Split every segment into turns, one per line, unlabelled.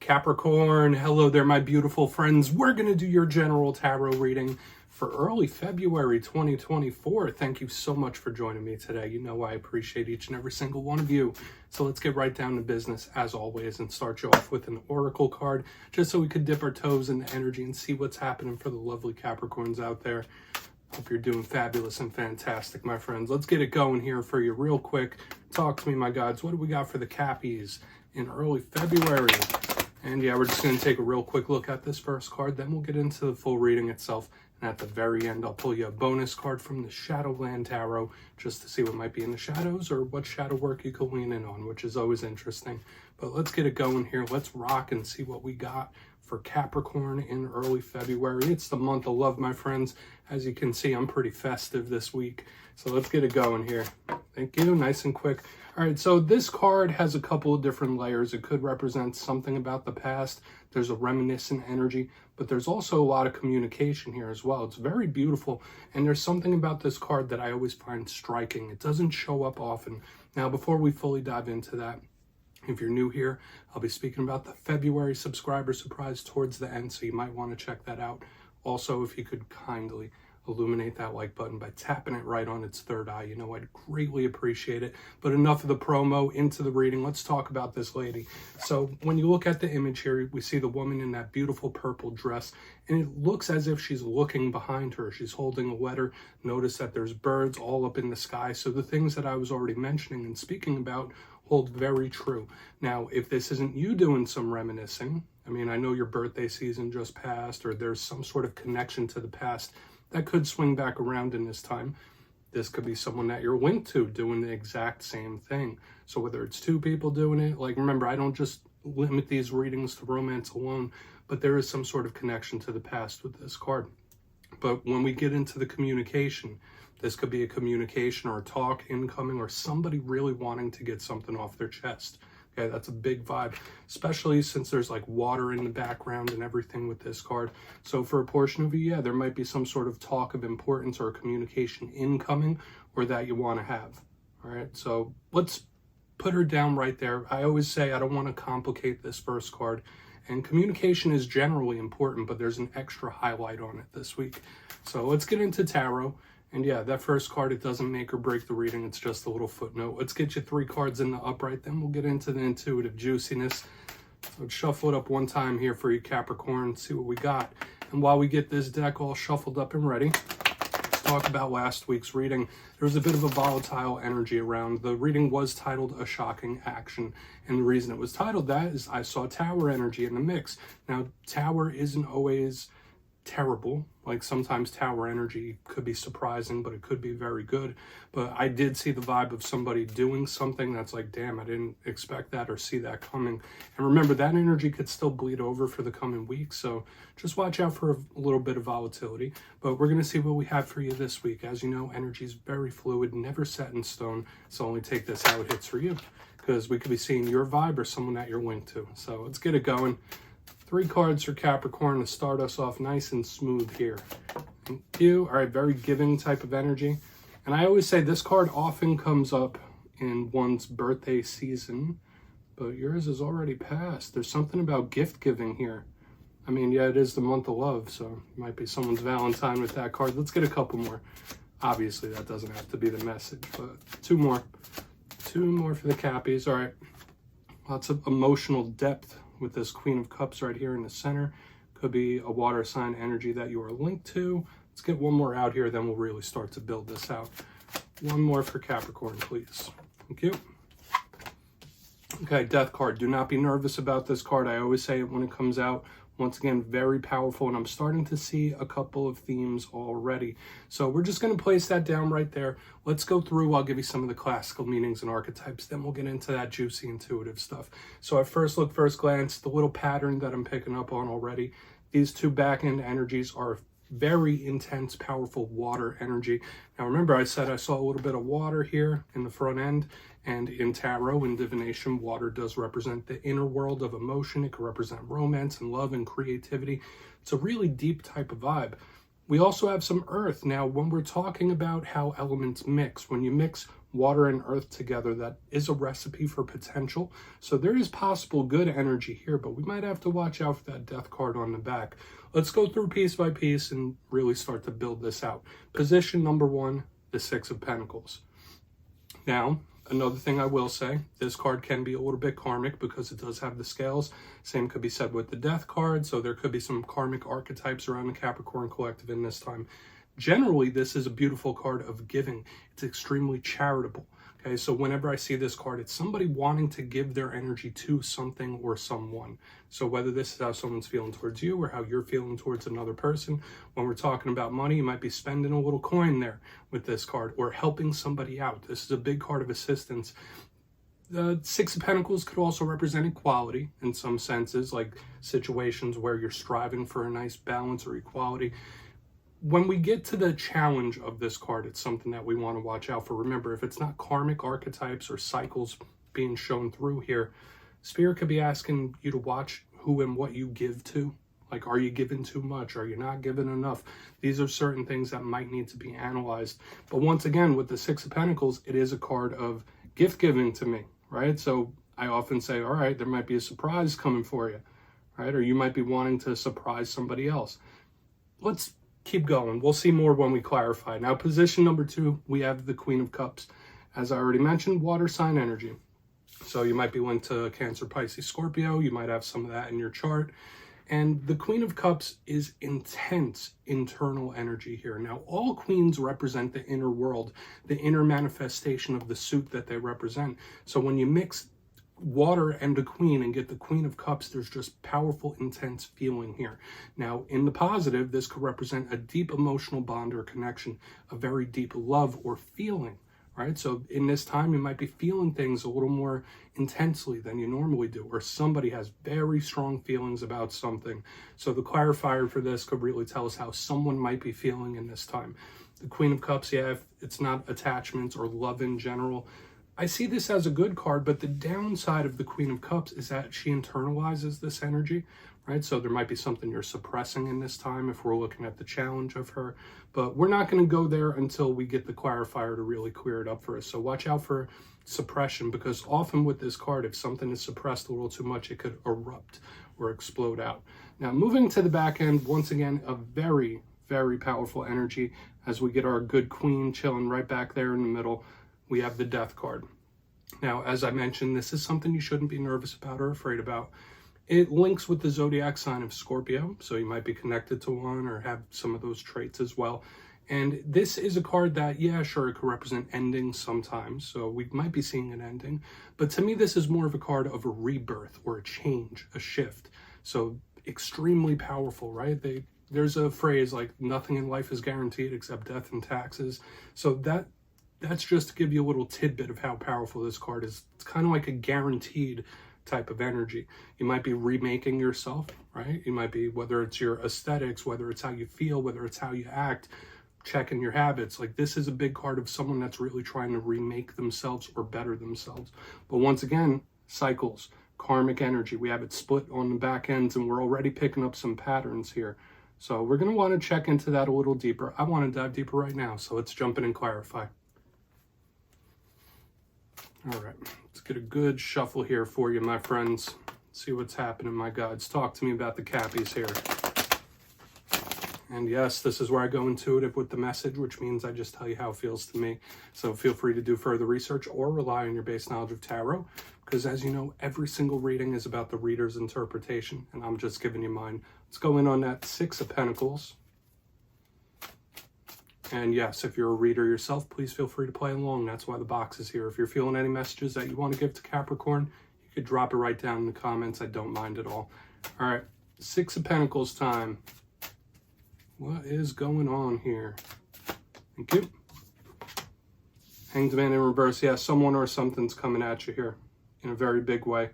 Capricorn, hello there, my beautiful friends. We're going to do your general tarot reading for early February 2024. Thank you so much for joining me today. You know I appreciate each and every single one of you. So let's get right down to business as always and start you off with an oracle card just so we could dip our toes in the energy and see what's happening for the lovely Capricorns out there. Hope you're doing fabulous and fantastic, my friends. Let's get it going here for you real quick. Talk to me, my gods. What do we got for the Cappies in early February? And yeah, we're just going to take a real quick look at this first card. Then we'll get into the full reading itself. And at the very end, I'll pull you a bonus card from the Shadowland Tarot just to see what might be in the shadows or what shadow work you can lean in on, which is always interesting. But let's get it going here. Let's rock and see what we got for Capricorn in early February. It's the month of love, my friends. As you can see, I'm pretty festive this week. So let's get it going here. Thank you. Nice and quick. All right, so this card has a couple of different layers. It could represent something about the past. There's a reminiscent energy, but there's also a lot of communication here as well. It's very beautiful, and there's something about this card that I always find striking. It doesn't show up often. Now, before we fully dive into that, if you're new here, I'll be speaking about the February subscriber surprise towards the end, so you might want to check that out. Also, if you could kindly illuminate that like button by tapping it right on its third eye, you know, I'd greatly appreciate it. But enough of the promo, into the reading. Let's talk about this lady. So when you look at the image here, we see the woman in that beautiful purple dress, and it looks as if she's looking behind her. She's holding a letter. Notice that there's birds all up in the sky. So the things that I was already mentioning and speaking about hold very true. Now, if this isn't you doing some reminiscing, I mean, I know your birthday season just passed, or there's some sort of connection to the past that could swing back around in this time. This could be someone that you're linked to doing the exact same thing. So whether it's two people doing it, like remember, I don't just limit these readings to romance alone, but there is some sort of connection to the past with this card. But when we get into the communication, this could be a communication or a talk incoming, or somebody really wanting to get something off their chest. Okay, that's a big vibe, especially since there's like water in the background and everything with this card. So for a portion of you, yeah, there might be some sort of talk of importance or communication incoming or that you want to have. All right, so let's put her down right there. I always say I don't want to complicate this first card. And communication is generally important, but there's an extra highlight on it this week. So let's get into tarot. And yeah, that first card, it doesn't make or break the reading. It's just a little footnote. Let's get you 3 cards in the upright. Then we'll get into the intuitive juiciness. So let's shuffle it up one time here for you, Capricorn, see what we got. And while we get this deck all shuffled up and ready, let's talk about last week's reading. There was a bit of a volatile energy around. The reading was titled A Shocking Action. And the reason it was titled that is I saw tower energy in the mix. Now, tower isn't always terrible. Like sometimes tower energy could be surprising, but it could be very good. But I did see the vibe of somebody doing something that's like, damn, I didn't expect that or see that coming. And remember, that energy could still bleed over for the coming weeks. So just watch out for a little bit of volatility. But we're going to see what we have for you this week. As you know, energy is very fluid, never set in stone. So only take this how it hits for you, because we could be seeing your vibe or someone that you're linked to. So let's get it going. 3 cards for Capricorn to start us off nice and smooth here. Thank you. All right, very giving type of energy. And I always say this card often comes up in one's birthday season, but yours is already passed. There's something about gift giving here. I mean, yeah, it is the month of love, so it might be someone's Valentine with that card. Let's get a couple more. Obviously, that doesn't have to be the message, but 2 more. 2 more for the Cappies. All right, lots of emotional depth with this Queen of Cups right here in the center. Could be a water sign energy that you are linked to. Let's get one more out here, then we'll really start to build this out. 1 more for Capricorn, please. Thank you. Okay, Death card. Do not be nervous about this card. I always say it when it comes out. Once again, very powerful, and I'm starting to see a couple of themes already. So we're just going to place that down right there. Let's go through. I'll give you some of the classical meanings and archetypes. Then we'll get into that juicy intuitive stuff. So at first look, first glance, the little pattern that I'm picking up on already, these 2 back-end energies are very intense, powerful water energy. Now remember, I said I saw a little bit of water here in the front end, and in tarot and divination, water does represent the inner world of emotion. It can represent romance and love and creativity. It's a really deep type of vibe. We also have some earth. Now, when we're talking about how elements mix, when you mix water and earth together, that is a recipe for potential. So there is possible good energy here, but we might have to watch out for that death card on the back. Let's go through piece by piece and really start to build this out. Position number 1, the 6 of Pentacles. Now, another thing I will say, this card can be a little bit karmic because it does have the scales. Same could be said with the death card, so there could be some karmic archetypes around the Capricorn collective in this time. Generally, this is a beautiful card of giving. It's extremely charitable. Okay, so whenever I see this card, it's somebody wanting to give their energy to something or someone. So whether this is how someone's feeling towards you or how you're feeling towards another person, when we're talking about money, you might be spending a little coin there with this card or helping somebody out. This is a big card of assistance. The 6 of Pentacles could also represent equality in some senses, like situations where you're striving for a nice balance or equality. When we get to the challenge of this card, it's something that we want to watch out for. Remember, if it's not karmic archetypes or cycles being shown through here, Spirit could be asking you to watch who and what you give to. Like, are you giving too much? Are you not giving enough? These are certain things that might need to be analyzed. But once again, with the 6 of Pentacles, it is a card of gift giving to me, right? So I often say, all right, there might be a surprise coming for you, right? Or you might be wanting to surprise somebody else. Let's keep going. We'll see more when we clarify. Now, position number 2, we have the Queen of Cups. As I already mentioned, water sign energy. So you might be linked to Cancer, Pisces, Scorpio. You might have some of that in your chart. And the Queen of Cups is intense internal energy here. Now, all queens represent the inner world, the inner manifestation of the suit that they represent. So when you mix water and a queen and get the Queen of Cups, there's just powerful, intense feeling here. Now, in the positive, this could represent a deep emotional bond or connection, a very deep love or feeling, right? So in this time, you might be feeling things a little more intensely than you normally do, or somebody has very strong feelings about something. So the clarifier for this could really tell us how someone might be feeling in this time. The Queen of Cups, yeah, if it's not attachments or love in general, I see this as a good card, but the downside of the Queen of Cups is that she internalizes this energy, right? So there might be something you're suppressing in this time if we're looking at the challenge of her, but we're not going to go there until we get the clarifier to really clear it up for us. So watch out for suppression, because often with this card, if something is suppressed a little too much, it could erupt or explode out. Now, moving to the back end, once again, a very, very powerful energy as we get our good queen chilling right back there in the middle. We have the Death card. Now, as I mentioned, this is something you shouldn't be nervous about or afraid about. It links with the zodiac sign of Scorpio, so you might be connected to one or have some of those traits as well. And this is a card that, yeah, sure, it could represent endings sometimes, so we might be seeing an ending. But to me, this is more of a card of a rebirth or a change, a shift. So extremely powerful, right? There's a phrase like, nothing in life is guaranteed except death and taxes. So that's just to give you a little tidbit of how powerful this card is. It's kind of like a guaranteed type of energy. You might be remaking yourself, right? You might be, whether it's your aesthetics, whether it's how you feel, whether it's how you act, checking your habits. Like, this is a big card of someone that's really trying to remake themselves or better themselves. But once again, cycles, karmic energy. We have it split on the back ends, and we're already picking up some patterns here. So we're going to want to check into that a little deeper. I want to dive deeper right now, so let's jump in and clarify. All right, let's get a good shuffle here for you, my friends. See what's happening, my guides. Talk to me about the Cappies here. And yes, this is where I go intuitive with the message, which means I just tell you how it feels to me. So feel free to do further research or rely on your base knowledge of tarot, because as you know, every single reading is about the reader's interpretation, and I'm just giving you mine. Let's go in on that 6 of Pentacles. And yes, if you're a reader yourself, please feel free to play along. That's why the box is here. If you're feeling any messages that you want to give to Capricorn, you could drop it right down in the comments. I don't mind at all. All right, 6 of Pentacles time. What is going on here? Thank you. Hanged Man in reverse. Yeah, someone or something's coming at you here in a very big way.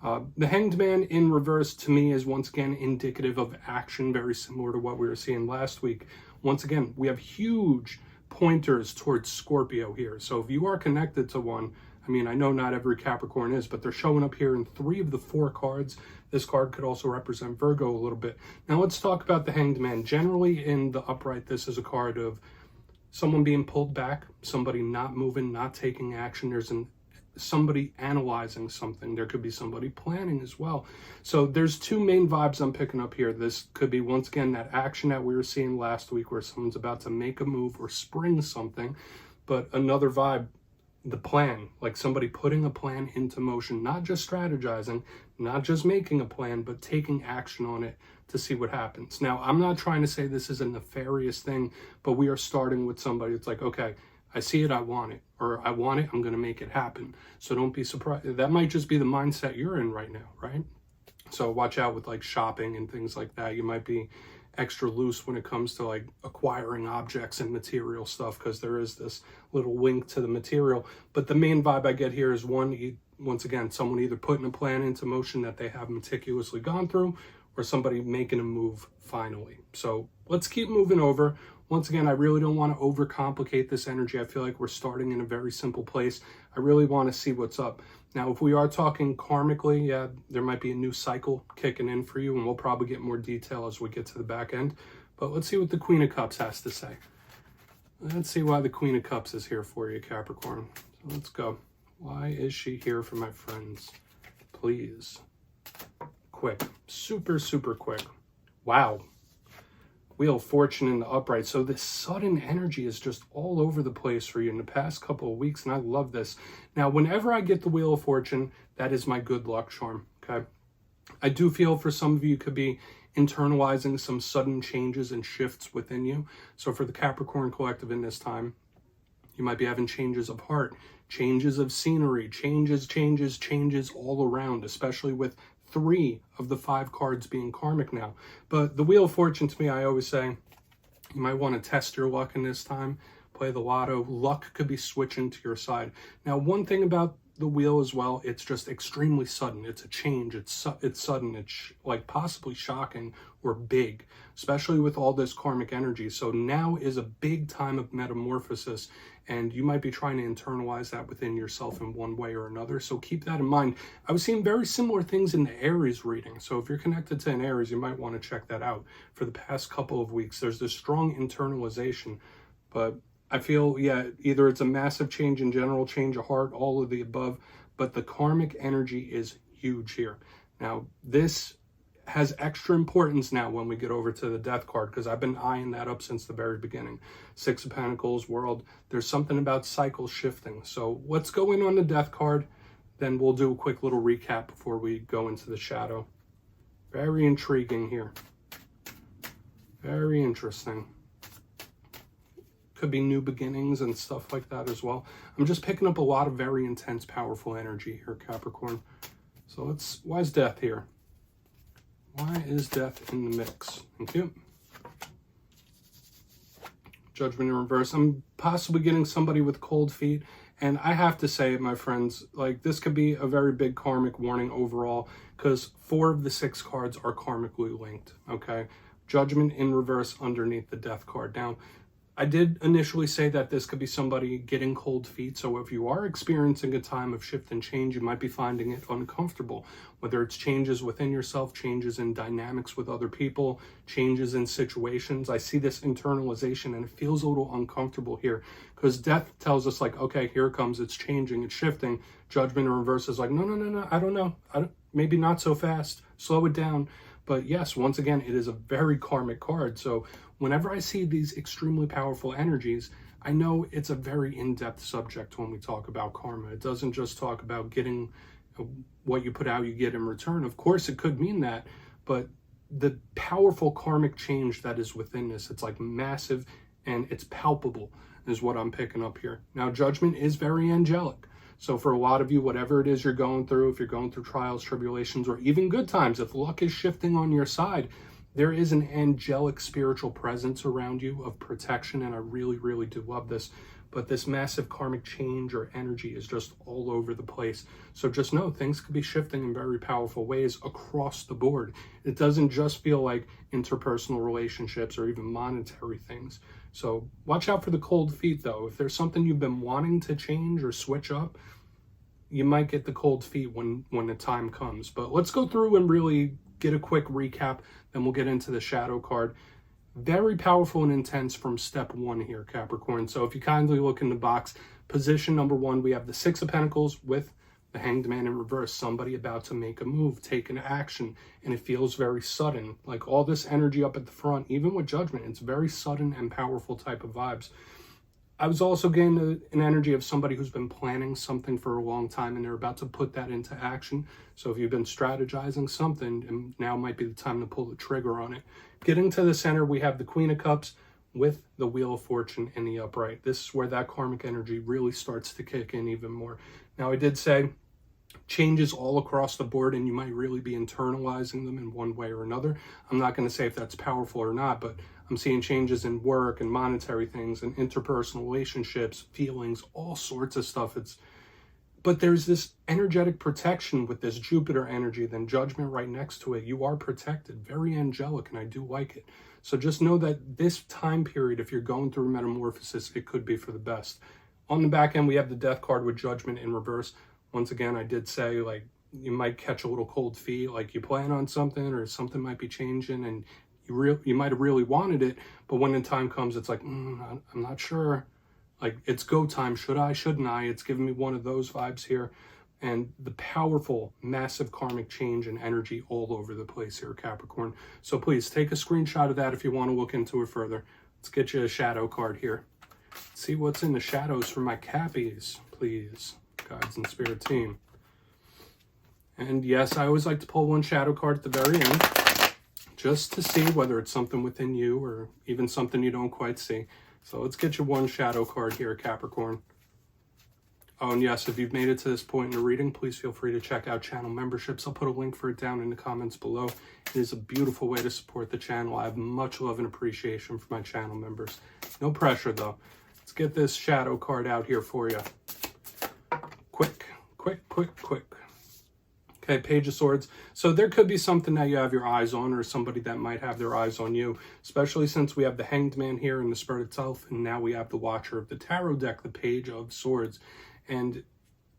The Hanged Man in reverse, to me, is once again indicative of action, very similar to what we were seeing last week. Once again, we have huge pointers towards Scorpio here. So if you are connected to one, I mean, I know not every Capricorn is, but they're showing up here in 3 of the 4 cards. This card could also represent Virgo a little bit. Now let's talk about the Hanged Man. Generally in the upright, this is a card of someone being pulled back, somebody not moving, not taking action. There's somebody analyzing something. There could be somebody planning as well. So there's 2 main vibes I'm picking up here. This could be, once again, that action that we were seeing last week where someone's about to make a move or spring something. But another vibe, the plan, like somebody putting a plan into motion, not just strategizing, not just making a plan, but taking action on it to see what happens. Now, I'm not trying to say this is a nefarious thing, but we are starting with somebody. It's like, okay, I see it, I want it, or I want it, I'm going to make it happen. So don't be surprised. That might just be the mindset you're in right now, right? So watch out with like shopping and things like that. You might be extra loose when it comes to like acquiring objects and material stuff, because there is this little wink to the material. But the main vibe I get here is once again, someone either putting a plan into motion that they have meticulously gone through, or somebody making a move finally. So let's keep moving over. Once again, I really don't want to overcomplicate this energy. I feel like we're starting in a very simple place. I really want to see what's up. Now, if we are talking karmically, yeah, there might be a new cycle kicking in for you, and we'll probably get more detail as we get to the back end. But let's see what the Queen of Cups has to say. Let's see why the Queen of Cups is here for you, Capricorn. So let's go. Why is she here for my friends? Please. Quick. Super, super quick. Wow. Wheel of Fortune in the upright. So this sudden energy is just all over the place for you in the past couple of weeks, and I love this. Now, whenever I get the Wheel of Fortune, that is my good luck charm, okay? I do feel for some of you could be internalizing some sudden changes and shifts within you. So for the Capricorn collective in this time, you might be having changes of heart, changes of scenery, changes all around, especially with 3 of the 5 cards being karmic now. But the Wheel of Fortune, to me, I always say, you might want to test your luck in this time. Play the lotto. Luck could be switching to your side. Now, one thing about the wheel as well, it's just extremely sudden. It's a change. It's sudden. It's like possibly shocking or big, especially with all this karmic energy. So now is a big time of metamorphosis, and you might be trying to internalize that within yourself in one way or another. So keep that in mind. I was seeing very similar things in the Aries reading. So if you're connected to an Aries, you might want to check that out. For the past couple of weeks, there's this strong internalization, but I feel, yeah, either it's a massive change in general, change of heart, all of the above, but the karmic energy is huge here. Now, this has extra importance now when we get over to the Death card, because I've been eyeing that up since the very beginning. 6 of Pentacles, World, there's something about cycle shifting. So let's go in on the Death card, then we'll do a quick little recap before we go into the shadow. Very intriguing here. Very interesting. Could be new beginnings and stuff like that as well. I'm just picking up a lot of very intense, powerful energy here, Capricorn. So why is Death here? Why is Death in the mix? Thank you. Judgment in reverse. I'm possibly getting somebody with cold feet. And I have to say, my friends, like this could be a very big karmic warning overall, because 4 of the 6 cards are karmically linked, okay? Judgment in reverse underneath the Death card. Now, I did initially say that this could be somebody getting cold feet. So if you are experiencing a time of shift and change, you might be finding it uncomfortable, whether it's changes within yourself, changes in dynamics with other people, changes in situations. I see this internalization and it feels a little uncomfortable here, because Death tells us like, okay, here it comes. It's changing. It's shifting. Judgment in reverse is like, no. I don't know. Maybe not so fast. Slow it down. But yes, once again, it is a very karmic card. So whenever I see these extremely powerful energies, I know it's a very in-depth subject when we talk about karma. It doesn't just talk about getting what you put out, you get in return. Of course, it could mean that, but the powerful karmic change that is within this, it's like massive and it's palpable is what I'm picking up here. Now, Judgment is very angelic. So for a lot of you, whatever it is you're going through, if you're going through trials, tribulations, or even good times, if luck is shifting on your side, there is an angelic spiritual presence around you of protection, and I really, really do love this. But this massive karmic change or energy is just all over the place. So just know things could be shifting in very powerful ways across the board. It doesn't just feel like interpersonal relationships or even monetary things. So watch out for the cold feet, though. If there's something you've been wanting to change or switch up, you might get the cold feet when the time comes. But let's go through and really get a quick recap, then we'll get into the shadow card. Very powerful and intense from step 1 here, Capricorn. So if you kindly look in the box, position number 1, we have the Six of Pentacles with the Hanged Man in reverse, somebody about to make a move, take an action, and it feels very sudden. Like all this energy up at the front, even with Judgment, it's very sudden and powerful type of vibes. I was also getting an energy of somebody who's been planning something for a long time and they're about to put that into action. So if you've been strategizing something, and now might be the time to pull the trigger on it. Getting to the center, we have the Queen of Cups with the Wheel of Fortune in the upright. This is where that karmic energy really starts to kick in even more. Now, I did say changes all across the board and you might really be internalizing them in one way or another. I'm not going to say if that's powerful or not, but I'm seeing changes in work and monetary things and interpersonal relationships, feelings, all sorts of stuff. But there's this energetic protection with this Jupiter energy, then Judgment right next to it. You are protected, very angelic, and I do like it. So just know that this time period, if you're going through metamorphosis, it could be for the best. On the back end, we have the Death card with Judgment in reverse. Once again, I did say, like, you might catch a little cold feet, like you plan on something or something might be changing and you might have really wanted it, but when the time comes, it's like, I'm not sure. Like, it's go time. Should I, shouldn't I? It's giving me one of those vibes here. And the powerful, massive karmic change and energy all over the place here, Capricorn. So please take a screenshot of that if you want to look into it further. Let's get you a shadow card here. Let's see what's in the shadows for my Cappies, please. Guides and Spirit team. And yes, I always like to pull one shadow card at the very end, just to see whether it's something within you or even something you don't quite see. So let's get you one shadow card here, Capricorn. Oh, and yes, if you've made it to this point in the reading, please feel free to check out channel memberships. I'll put a link for it down in the comments below. It is a beautiful way to support the channel. I have much love and appreciation for my channel members. No pressure, though. Let's get this shadow card out here for you. Quick. Okay, Page of Swords. So there could be something that you have your eyes on or somebody that might have their eyes on you, especially since we have the Hanged Man here in the Spirit itself, and now we have the Watcher of the Tarot deck, the Page of Swords. And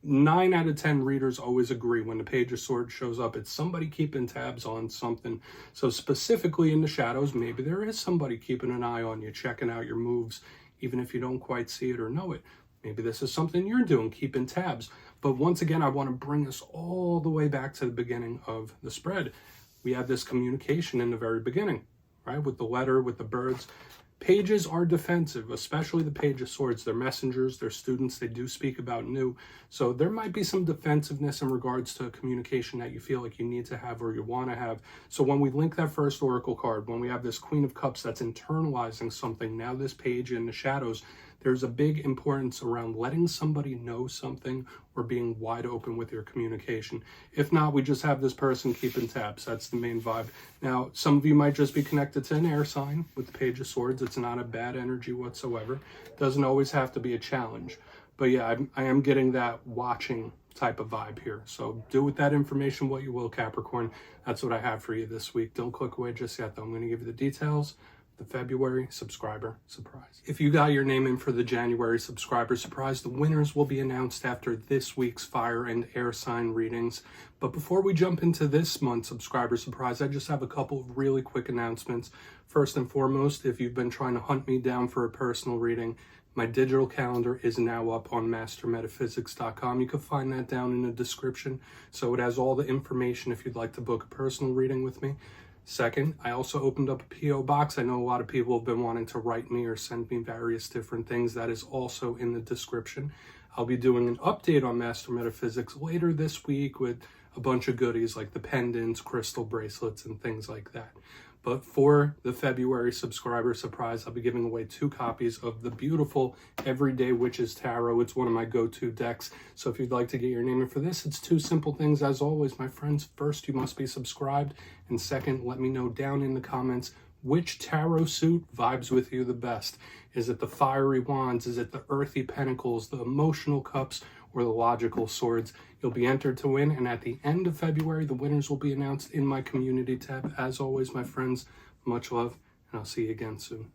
9 out of 10 readers always agree when the Page of Swords shows up, it's somebody keeping tabs on something. So specifically in the shadows, maybe there is somebody keeping an eye on you, checking out your moves, even if you don't quite see it or know it. Maybe this is something you're doing, keeping tabs. But once again, I want to bring us all the way back to the beginning of the spread. We have this communication in the very beginning, right? With the letter, with the birds. Pages are defensive, especially the Page of Swords. They're messengers, they're students, they do speak about new. So there might be some defensiveness in regards to communication that you feel like you need to have or you want to have. So when we link that first oracle card, when we have this Queen of Cups that's internalizing something, now this page in the shadows, there's a big importance around letting somebody know something or being wide open with your communication. If not, we just have this person keeping tabs. That's the main vibe. Now, some of you might just be connected to an air sign with the Page of Swords. It's not a bad energy whatsoever. Doesn't always have to be a challenge. But yeah, I am getting that watching type of vibe here. So do with that information what you will, Capricorn. That's what I have for you this week. Don't click away just yet, though. I'm going to give you the details. The February subscriber surprise. If you got your name in for the January subscriber surprise, the winners will be announced after this week's fire and air sign readings. But before we jump into this month's subscriber surprise, I just have a couple of really quick announcements. First and foremost, if you've been trying to hunt me down for a personal reading, my digital calendar is now up on mastermetaphysics.com. You can find that down in the description. So it has all the information if you'd like to book a personal reading with me. Second, I also opened up a P.O. box. I know a lot of people have been wanting to write me or send me various different things. That is also in the description. I'll be doing an update on Master Metaphysics later this week with a bunch of goodies like the pendants, crystal bracelets, and things like that. But for the February subscriber surprise, I'll be giving away 2 copies of the beautiful Everyday Witches Tarot. It's one of my go-to decks. So if you'd like to get your name in for this, it's 2 simple things. As always, my friends, first, you must be subscribed. And second, let me know down in the comments which tarot suit vibes with you the best. Is it the fiery wands? Is it the earthy pentacles, the emotional cups, or the logical swords? You'll be entered to win, and at the end of February, the winners will be announced in my community tab. As always, my friends, much love, and I'll see you again soon.